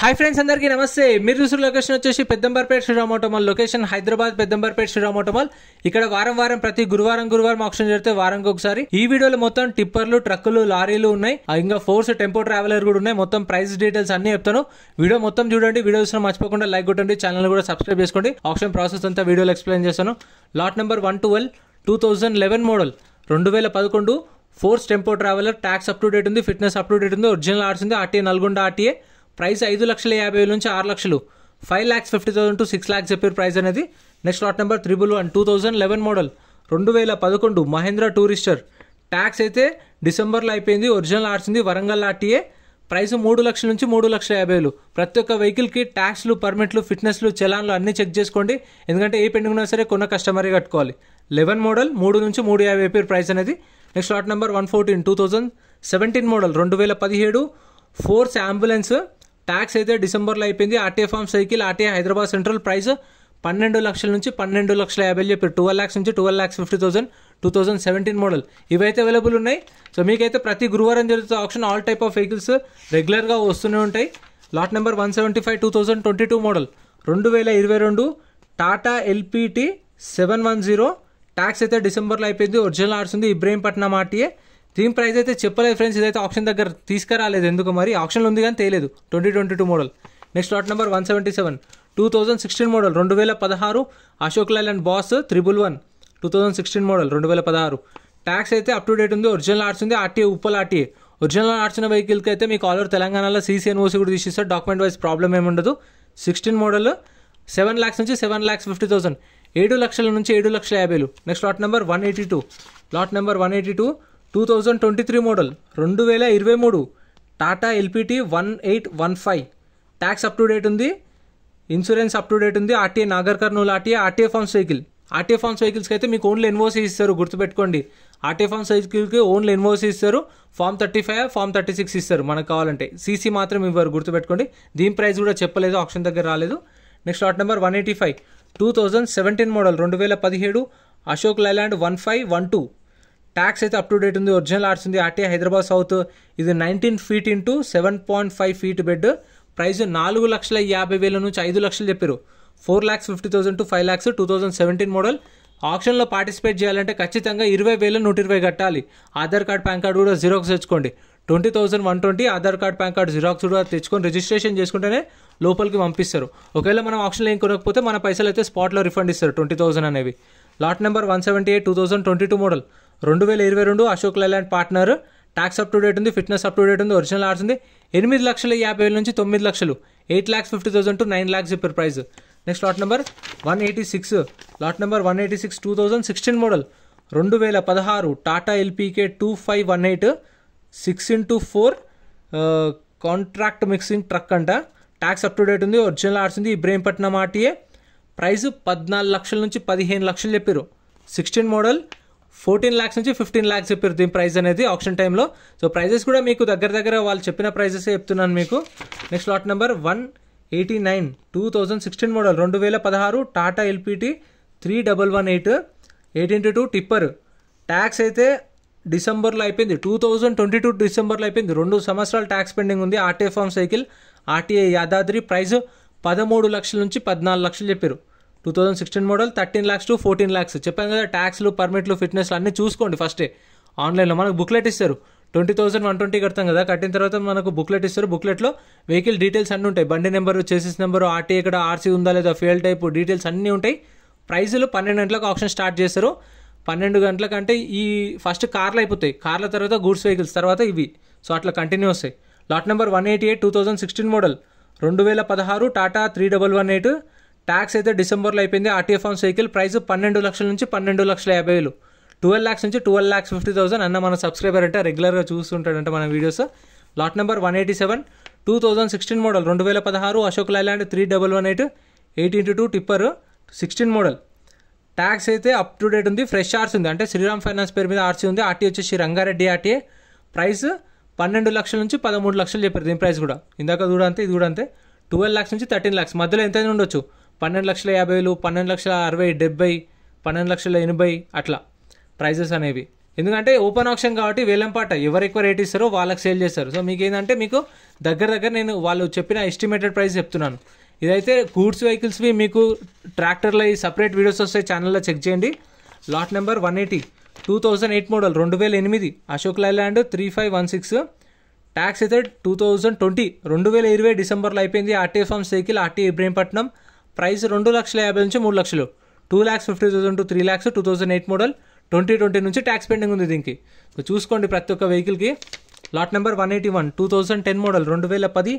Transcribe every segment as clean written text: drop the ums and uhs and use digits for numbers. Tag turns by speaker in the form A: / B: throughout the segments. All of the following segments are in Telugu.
A: హాయ్ ఫ్రెండ్స్, అందరికీ నమస్తే. మీరు చూసిన లొకేషన్ వచ్చేసి Peddamberpet Shriram Automall. Location Hyderabad Peddamberpet Shriram Automall. ఇక్కడ వారం ప్రతి గురువారం ఆప్షన్ జరిగితే వారానికి ఒకసారి. ఈ వీడియోలో మొత్తం టిప్పర్లు, ట్రక్కులు, లారీలు ఉన్నాయి, ఇంకా ఫోర్స్ టెంపో ట్రావెలర్ కూడా ఉన్నాయి. మొత్తం ప్రైస్ డీటెయిల్స్ అన్ని చెప్తాను. వీడియో మొత్తం చూడండి. వీడియో చూసిన మర్చిపోకుండా లైక్ కొట్టండి, ఛానల్ కూడా సబ్స్క్రైబ్ చేసుకోండి. ఆప్షన్ ప్రాసెస్ అంతా వీడియోలో ఎక్స్ప్లెయిన్ చేస్తాను. Lot number 112 2011 model 2011 Force Tempo Traveller. Tax up to date ఉంది, ఫిట్నెస్ అప్ టు డేట్ ఉంది, ఒరిజినల్ ఆర్ట్స్ ఉంది, ఆర్టీఏ నల్గొండ ఆర్టీఏ. ప్రైస్ 5,50,000 నుంచి 6 లక్షలు, 5,50,000 to 6 lakhs చెప్పారు ప్రైస్ అనేది. Next lot number 111 2011 model 2011 Mahindra Tourister. Tax అయితే డిసెంబర్లో అయిపోయింది, ఒరిజినల్ ఆర్ట్స్ ఉంది, వరంగల్ ఆర్టీఏ. ప్రైస్ 3 లక్షల నుంచి 3,50,000. ప్రతి ఒక్క వెహికల్కి ట్యాక్స్లు, పర్మిట్లు, ఫిట్నెస్లు, చలాన్లు అన్నీ చెక్ చేసుకోండి. ఎందుకంటే ఏ పెండింగ్ ఉన్నా సరే కొన్న కస్టమరే కట్టుకోవాలి. 11 మోడల్ 3 నుంచి 3,50,000 అయిపోయారు ప్రైస్ అనేది. Next lot number 114 2017 model 2017 Force ambulance. Tax అయితే డిసెంబర్లో అయిపోయింది, RTA farm cycle, RTA Hyderabad central. Price 12 లక్షల నుంచి 12,50,000 చెప్పారు. 12 lakhs నుంచి 12,50,000. 2017 మోడల్. ఇవైతే అవైలబుల్ ఉన్నాయి. సో మీకైతే ప్రతి గురువారం జరుగుతుంది option. All type of vehicles రెగ్యులర్గా వస్తూనే ఉంటాయి. Lot number 175 2022 model 2022 Tata LPT 710. Tax అయితే డిసెంబర్లో అయిపోయింది, ఒరిజినల్ ఆర్ట్స్ ఉంది, ఇబ్రహీంపట్నం ఆర్టీఏ. దీని ప్రైస్ అయితే చెప్పలేదు ఫ్రెండ్స్, ఇదైతే ఆప్షన్ దగ్గర తీసుకురాలేదు. ఎందుకు మరి ఆప్షన్లో ఉంది కానీ తెలియదు. 2022 model. Next lot number 177 2016 model 2016 Ashok Leyland boss 111 2016 model 2016. Tax అయితే అప్ టు డేట్ ఉంది, ఒరిజినల్ ఆర్ట్స్ ఉంది, RTA Uppal RTA. Original arts ఉన్న వెహికల్కి అయితే మీకు ఆల్ ఓవర్ తెలంగాణలో CCNOC కూడా తీసిస్తారు. డాక్యుమెంట్ వైజ్ ప్రాబ్లం ఏమి ఉండదు. 16 మోడల్ 7 lakhs నుంచి 7,50,000. 7 లక్షల నుంచి 7,50,000. Next lot number 182 lot number 182 2023 model 2023 Tata LPT 1815. Tax up to date ఉంది, ఇన్సూరెన్స్ అప్ టు డేట్ ఉంది, RTA Nagar Kurnool RTA, RTA forms vehicle. RTA forms వెహికల్స్కి అయితే మీకు ఓన్లీ ఎన్ఓసీ ఇస్తారు, గుర్తుపెట్టుకోండి. ఆర్టీఏ ఫార్మ్స్ వెహికల్కి ఓన్లీ ఎన్ఓసీ ఇస్తారు. ఫార్మ్ 35 ఫార్మ్ 36 ఇస్తారు మనకు కావాలంటే. సీసీ మాత్రం ఇవ్వరు, గుర్తుపెట్టుకోండి. దీని ప్రైస్ కూడా చెప్పలేదు, ఆప్షన్ దగ్గర రాలేదు. Next lot number 185 2017 model 2017 Ashok Leyland 1512. Tax అయితే అప్ టు డేట్ ఉంది, ఒరిజినల్ ఆర్ట్స్ ఉంది, ఆర్టీఏ హైదరాబాద్ సౌత్. ఇది 19 feet into 7.5 feet bed. Price 4,50,000 నుంచి 5 లక్షలు చెప్పారు. 4,50,000 to 5 lakhs. 2017 మోడల్. ఆప్షన్లో పార్టిసిపేట్ చేయాలంటే ఖచ్చితంగా 20,000 120 కట్టాలి. ఆధార్ కార్డ్, పాన్ కార్డు కూడా జిరాక్స్ తెచ్చుకోండి. 20,120 Aadhaar card, pan card xerox కూడా తెచ్చుకొని రిజిస్ట్రేషన్ చేసుకుంటేనే లోపలికి పంపిస్తారు. ఒకవేళ మనం ఆప్షన్లో ఏం కొనకపోతే మన పైసలు అయితే స్పాట్లో రిఫండ్ ఇస్తారు, 20,000 అనేవి. Lot number 178 2022 model 2022 Ashok Leyland partner. Tax up to date ఉంది, ఫిట్నెస్ అప్ టు డేట్ ఉంది, ఒరిజినల్ ఆర్ట్స్ ఉంది. 8,50,000 నుంచి 9 లక్షలు, 8,50,000 to 9 lakhs చెప్పారు price. Next lot number 186 lot number 186 2016 model 2016 Tata ఎల్పీకే 2518 6x4 contract mixing truck అంట. ట్యాక్స్ అప్ టు డేట్ ఉంది, ఒరిజినల్ ఆర్ట్స్ ఉంది, ఇబ్రహీంపట్నం ఆర్టీఏ. ప్రైస్ 14 లక్షల నుంచి 15 లక్షలు చెప్పారు. 16 మోడల్ 14 lakhs నుంచి 15 lakhs చెప్పారు దీని ప్రైస్ అనేది ఆప్షన్ టైంలో. సో ప్రైజెస్ కూడా మీకు దగ్గర వాళ్ళు చెప్పిన ప్రైజెస్ చెప్తున్నాను మీకు. Next lot number 189 2016 model 2016 Tata LPT 3118 8x2 tipper. Tax అయితే డిసెంబర్లో అయిపోయింది, 2022 డిసెంబర్లో అయిపోయింది. 2 సంవత్సరాలు ట్యాక్స్ పెండింగ్ ఉంది. RTA farm cycle, RTA Yadadri. Price 13 లక్షల నుంచి 14 లక్షలు చెప్పారు. 2016 మోడల్ 13 lakhs to 14 lakhs చెప్పాను కదా. ట్యాక్స్లు, పర్మిట్లు, ఫిట్నెస్లు అన్నీ చూసుకోండి ఫస్టే. ఆన్లైన్లో మనకు బుక్లెట్ ఇస్తారు. 20,120 కడతాం కదా, కట్టిన తర్వాత మనకు బుక్లెట్ ఇస్తారు. బుక్లెట్లో వెహికల్ డీటెయిల్స్ అన్నీ ఉంటాయి. బండి నెంబరు, చేసిస్ నెంబరు, ఆర్టీఏ ఇక్కడ ఆర్సీ ఉందా లేదా, ఫ్యూయల్ టైపు డీటెయిల్స్ అన్నీ ఉంటాయి. ప్రైజులు 12 గంటలకు ఆప్షన్ స్టార్ట్ చేస్తారు. 12 గంటలకంటే ఈ ఫస్ట్ కార్లు అయిపోతాయి, కార్ల తర్వాత గూడ్స్ వెహికల్స్, తర్వాత ఇవి. సో అట్లా కంటిన్యూ వస్తాయి. Lot number 188 2016 model 2016 Tata 3118. Tax అయితే డిసెంబర్లో అయిపోయింది, ఆర్టీఏ ఫార్మ్ సైకిల్. ప్రైస్ 12 లక్షల నుంచి 12,50,000. 12 lakhs నుంచి 12,50,000. అన్న మన సబ్స్క్రైబర్ అంటే రెగ్యులర్గా చూస్తుంటాడంటే మన videos. Lot number 187 2016 model 2016 Ashok Leyland 3118 8x2 tipper. 16 model. Tax అయితే అప్ టు డేట్ ఉంది, ఫ్రెష్ ఆర్సీ ఉంది, అంటే శ్రీరామ్ ఫైనాన్స్ పేరు మీద ఆర్సీ ఉంది. ఆర్టీ వచ్చేసి రంగారెడ్డి ఆర్టీఏ. ప్రైస్ 12 లక్షల నుంచి 13 లక్షలు చెప్పారు దీని ప్రైస్ కూడా. ఇందాక కూడా అంతే, ఇది కూడా అంతే. 12 lakhs నుంచి 13 lakhs మధ్యలో ఎంతైనా ఉండొచ్చు. 12,50,000, 12,60,000, 70, 12,80,000 అట్లా ప్రైజెస్ అనేవి. ఎందుకంటే ఓపెన్ ఆప్షన్ కాబట్టి వేలంపాట ఎవరు ఎక్కువ రేట్ ఇస్తారో వాళ్ళకి సేల్ చేస్తారు. సో మీకు ఏంటంటే మీకు దగ్గర నేను వాళ్ళు చెప్పిన ఎస్టిమేటెడ్ ప్రైస్ చెప్తున్నాను. ఇదైతే గూడ్స్ వెహికల్స్వి మీకు ట్రాక్టర్లో సపరేట్ వీడియోస్ వస్తాయి, ఛానల్లో చెక్ చేయండి. Lot number 180 2008 model 2008 Ashok Leyland 3516. Tax అయితే 2020 2020 డిసెంబర్లో అయిపోయింది. RTA forms vehicle RTA Ibrahimpatnam. Price 2,50,000 నుంచి 3 లక్షలు, 2,50,000 to 3 lakhs. 2008 మోడల్ 2020 నుంచి ట్యాక్స్ పెండింగ్ ఉంది దీనికి. సో చూసుకోండి ప్రతి ఒక్క వెహికల్కి. Lot number 181 2010 model 2010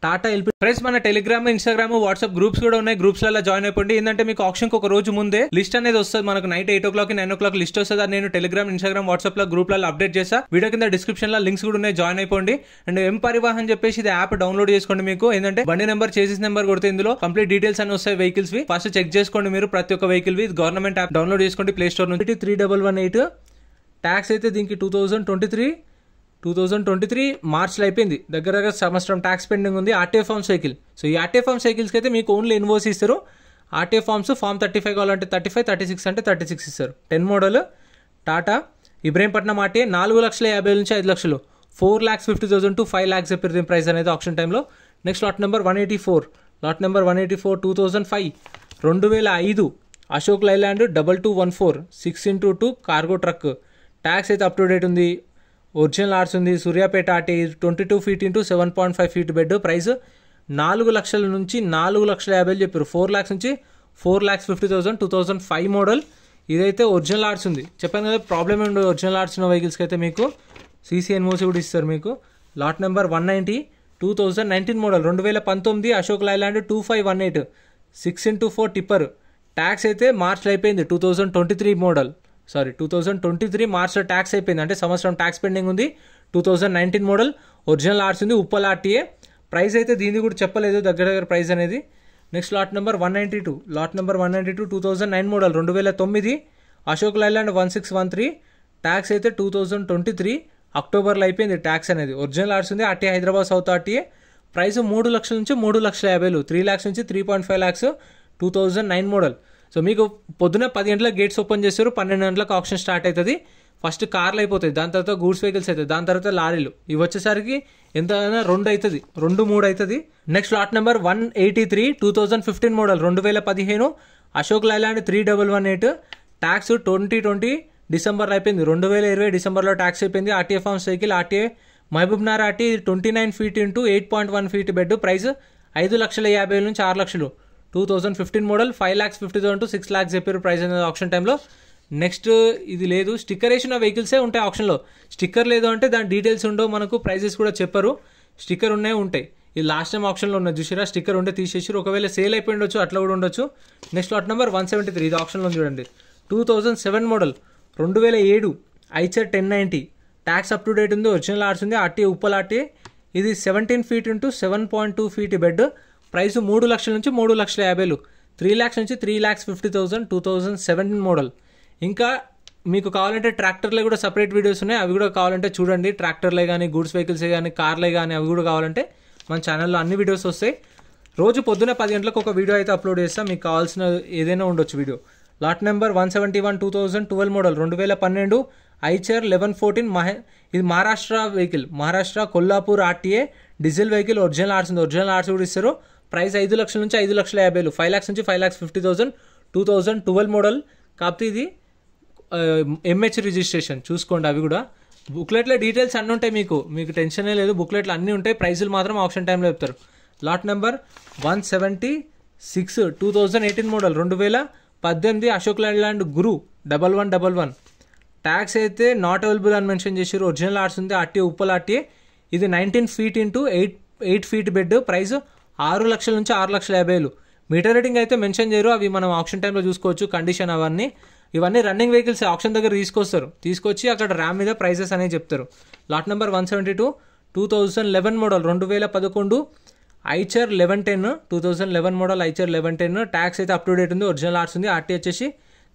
A: Tata LP. Friends మన టెలిగ్రామ్, ఇన్స్టాగ్రామ్, వాట్సాప్ గ్రూప్స్ కూడా ఉన్నాయి. గ్రూప్స్లలో జాయిన్ అయిపోండి. ఏంటంటే మీకు ఆప్షన్కి ఒక రోజు ముందే లిస్ట్ అనేది వస్తుంది. మనకు నైట్ 8 o'clock 9 o'clock లిస్ట్ వస్తుంది. అది నేను టెలిగ్రామ్, ఇన్స్టాగ్రామ్, వాట్సాప్ లో గ్రూప్లలో అప్డేట్ చేస్తా. వీడియో కింద డిస్క్రిప్షన్ లో లింక్స్ కూడా ఉన్నాయి, జాయిన్ అయిపోండి. అండ్ ఎం పరివాహన్ చెప్పేసి ఇది యాప్ డౌన్లోడ్ చేసుకోండి. మీకు ఏంటంటే బండి నెంబర్, చేసిస్ నెంబర్ కొడితే ఇందులో కంప్లీట్ డీటెయిల్స్ అని వస్తాయి వెహికల్స్ వి. ఫస్ట్ చెక్ చేసుకోండి మీరు ప్రతి ఒక్క వెహికల్ వి. గవర్నమెంట్ యాప్ డౌన్లోడ్ చేసుకోండి ప్లే స్టోర్ నుంచి. 3118 ట్యాక్స్ అయితే దీనికి 2023 మార్చ్లో అయిపోయింది. దగ్గర సంవత్సరం ట్యాక్స్ పెండింగ్ ఉంది. RTA forms vehicle. సో ఈ ఆర్టీఏ ఫార్మ్స్ వెహికల్స్కి అయితే మీకు ఓన్లీ ఇన్వోయిస్ ఇస్తారు. ఆర్టీఏ ఫార్మ్స్ ఫామ్ 35 కావాలంటే 35, 36 అంటే 36 ఇస్తారు. 10 మోడల్ టాటా ఇబ్రహీంపట్నం ఆర్టీఏ 4,50,000 నుంచి 5 లక్షలు, 4,50,000 to 5 lakhs చెప్పారు దీని ప్రైస్ అనేది ఆప్షన్ టైంలో. Next lot number 184 2005 2005 Ashok Leyland 2214 6x2 cargo truck. Tax అయితే అప్ టు డేట్ ఉంది. ఒరిజినల్ ఆర్ట్స్ ఉంది. Suryapet RT 22 feet into 7.5 feet bed. Price 4 లక్షల నుంచి 4,50,000 చెప్పారు. 4 lakhs నుంచి 4,50,000. 2005 మోడల్. ఇదైతే ఒరిజినల్ ఆర్ట్స్ ఉంది. చెప్పాను కదా ప్రాబ్లమ్ ఉండదు ఒరిజినల్ ఆర్ట్స్ ఉన్న వెహికల్స్కి అయితే మీకు సీసీ ఎన్ఓసి కూడా ఇస్తారు మీకు. Lot number 190 2019 model 2019 Ashok Leyland 2518 6x4 tipper. Tax అయితే మార్చ్లో అయిపోయింది. 2023 మోడల్ 2023 మార్చ్లో ట్యాక్స్ అయిపోయింది. అంటే సంవత్సరం ట్యాక్స్ పెండింగ్ ఉంది. 2019 మోడల్ ఒరిజినల్ ఆర్ట్స్ ఉంది. ఉప్పల్ ఆర్టీఏ. ప్రైస్ అయితే దీన్ని కూడా చెప్పలేదు దగ్గర ప్రైస్ అనేది. Next lot number 192 2009 model 2009 Ashok Leyland 1613. Tax అయితే 2023 అక్టోబర్లో అయిపోయింది ట్యాక్స్ అనేది. ఒరిజినల్ ఆర్ట్స్ ఉంది. RTA Hyderabad south RTA. Price 3 లక్షల నుంచి 3,50,000, 3 lakhs నుంచి 3.5 lakhs. 2009 మోడల్. సో మీకు పొద్దున 10 గంటలకు గేట్స్ ఓపెన్ చేస్తారు, 12 గంటలకు ఆప్షన్ స్టార్ట్ అవుతుంది. ఫస్ట్ కార్లు అయిపోతాయి, దాని తర్వాత గూడ్స్ వెహికల్స్ అవుతాయి, దాని తర్వాత లారీలు. ఇవి వచ్చేసరికి ఎంత 2 అవుతుంది, 2-3 అవుతుంది. Next lot number 183 2015 model 2015 Ashok Leyland 3118. Tax 2020 డిసెంబర్లో అయిపోయింది. 2020 డిసెంబర్లో ట్యాక్స్ అయిపోయింది. RTA forms vehicle RTA Mahabubnagar RT 29 feet into 8.1 feet bed. Price 5,50,000 నుంచి 6 లక్షలు. 2015 మోడల్ 5,50,000 to 6 lakhs చెప్పారు ప్రైస్ అనేది ఆప్షన్ టైంలో. నెక్స్ట్ ఇది లేదు, స్టిక్కర్ వేసిన వెహికల్సే ఉంటాయి ఆప్షన్లో. స్టిక్కర్ లేదు అంటే దాని డీటెయిల్స్ ఉండవు, మనకు ప్రైజెస్ కూడా చెప్పరు. స్టిక్కర్ ఉన్నాయి ఉంటాయి. ఇది లాస్ట్ టైం ఆప్షన్లో ఉన్నది చూసిరా, స్టిక్కర్ ఉంటే తీసేసారు. ఒకవేళ సేల్ అయిపోయి ఉండొచ్చు, అట్లా కూడా ఉండొచ్చు. నెక్స్ట్ లాట్ నెంబర్ 173 ఇది ఆప్షన్లో చూడండి. 2007 model 2007 Eicher 1090. Tax up to date ఉంది. ఒరిజినల్ ఆర్ట్స్ ఉంది. RTA Uppal RTA. ఇది 17 feet into 7.2 feet bed. Price 3 లక్షల నుంచి 3,50,000, 3 lakhs నుంచి 3,50,000. 2017 మోడల్. ఇంకా మీకు కావాలంటే ట్రాక్టర్లే కూడా సపరేట్ వీడియోస్ ఉన్నాయి, అవి కూడా కావాలంటే చూడండి. ట్రాక్టర్లే కానీ, గూడ్స్ వెహికల్సే కానీ, కార్లే కానీ, అవి కూడా కావాలంటే మన ఛానల్లో అన్ని వీడియోస్ వస్తాయి. రోజు పొద్దున్న 10 గంటలకు ఒక వీడియో అయితే అప్లోడ్ చేస్తాం. మీకు కావాల్సిన ఏదైనా ఉండొచ్చు video. Lot number 171 2012 model 2012 Eicher 1114. ఇది Maharashtra vehicle, Maharashtra Kollapur RTA diesel vehicle. Original arts ఉంది. ఒరిజినల్ ఆర్ట్స్ కూడా ఇస్తారు. ప్రైస్ 5 లక్షల నుంచి 5,50,000, 5 lakhs నుంచి 5,50,000. 2012 మోడల్. కాకపోతే ఇది ఎంహెచ్ రిజిస్ట్రేషన్ చూసుకోండి. అవి కూడా బుక్లెట్లో డీటెయిల్స్ అన్నీ ఉంటాయి. మీకు టెన్షనే లేదు, బుక్లెట్లు అన్నీ ఉంటాయి. ప్రైజులు మాత్రం ఆప్షన్ టైంలో చెప్తారు. Lot number 176 2018 model 2018 Ashok Leyland Guru 1111. Tax అయితే నాట్ అవైలబుల్ అని మెన్షన్ చేశారు. ఒరిజినల్ ఆర్ట్స్ ఉంది. RTA Uppal RTA. ఇది 19 feet into 8 feet bed. Price 6 లక్షల నుంచి 6,50,000. మీటర్ రేటింగ్ అయితే మెన్షన్ చేయరు, అవి మనం ఆప్షన్ టైంలో చూసుకోవచ్చు. కండిషన్ అవన్నీ ఇవన్నీ రన్నింగ్ వెహికల్స్ ఆప్షన్ దగ్గర తీసుకొచ్చి అక్కడ ర్యామ్ మీద ప్రైజెస్ అనేవి చెప్తారు. Lot number 172 2011 model 2011 Eicher 1110. 2011 model Eicher 1110. Tax అయితే అప్ టు డేట్ ఉంది. ఒరిజినల్ ఆర్ట్స్ ఉంది. ఆర్టీ వచ్చేసి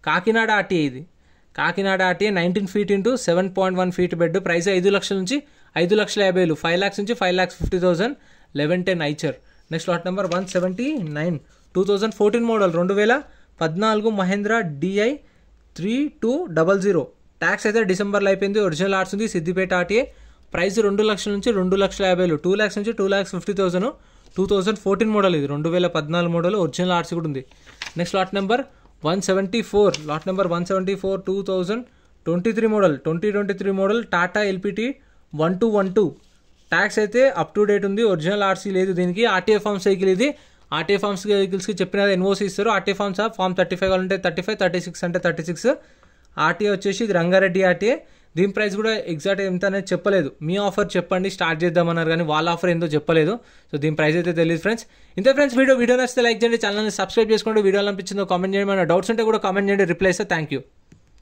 A: కాకినాడ ఆర్టీఏ. ఇది Kakinada RTA 19 feet into 7.1 feet bed. Price 5 లక్షల నుంచి 5,50,000, 5 lakhs నుంచి 5,50,000. 1110 Eicher. Next lot number 179 2014 model 2014 Mahindra DI 3200. Tax అయితే డిసెంబర్లో అయిపోయింది. ఒరిజినల్ ఆర్ట్స్ ఉంది, సిద్దిపేట ఆర్టీఏ. ప్రైస్ 2 లక్షల నుంచి 2,50,000, 2 lakhs నుంచి 2,50,000. 2014 మోడల్, ఇది 2014 మోడల్. ఒరిజినల్ ఆర్ట్స్ కూడా ఉంది. Next lot number 174, lot number 174, 2023 model, 2023 model Tata LPT 1212. Tax అయితే అప్ టు డేట్ ఉంది. ఒరిజినల్ ఆర్సీ లేదు దీనికి. ఆర్టీఏ ఫార్మ్స్ సైకిల్ ఇది. ఆర్టీఏ ఫార్మ్స్ వెహికల్స్కి చెప్పిన ఎన్ఓసి ఇస్తారు. ఆర్టీఏ ఫార్మ్స్ ఫార్మ్ 35 కావాలంటే 35, 36 అంటే 36. ఆర్టీఏ వచ్చేసి ఇది రంగారెడ్డి ఆర్టీఏ. దీని ప్రైస్ కూడా ఎగ్జాక్ట్ ఎంత అనేది చెప్పలేదు. మీ ఆఫర్ చెప్పండి, స్టార్ట్ చేద్దామన్నారు కానీ వాళ్ళ ఆఫర్ ఏందో చెప్పలేదు. సో దీని ప్రైస్ అయితే తెలియదు ఫ్రెండ్స్. ఇంతే ఫ్రెండ్స్, వీడియో నచ్చితే లైక్ చేయండి, ఛానల్ని సబ్స్క్రైబ్ చేసుకోండి. వీడియో అనిపించిందో కామెంట్ చేయండి. మన డౌట్స్ ఉంటే కూడా కామెంట్ చేయండి, రిప్లై ఇస్తే. Thank you.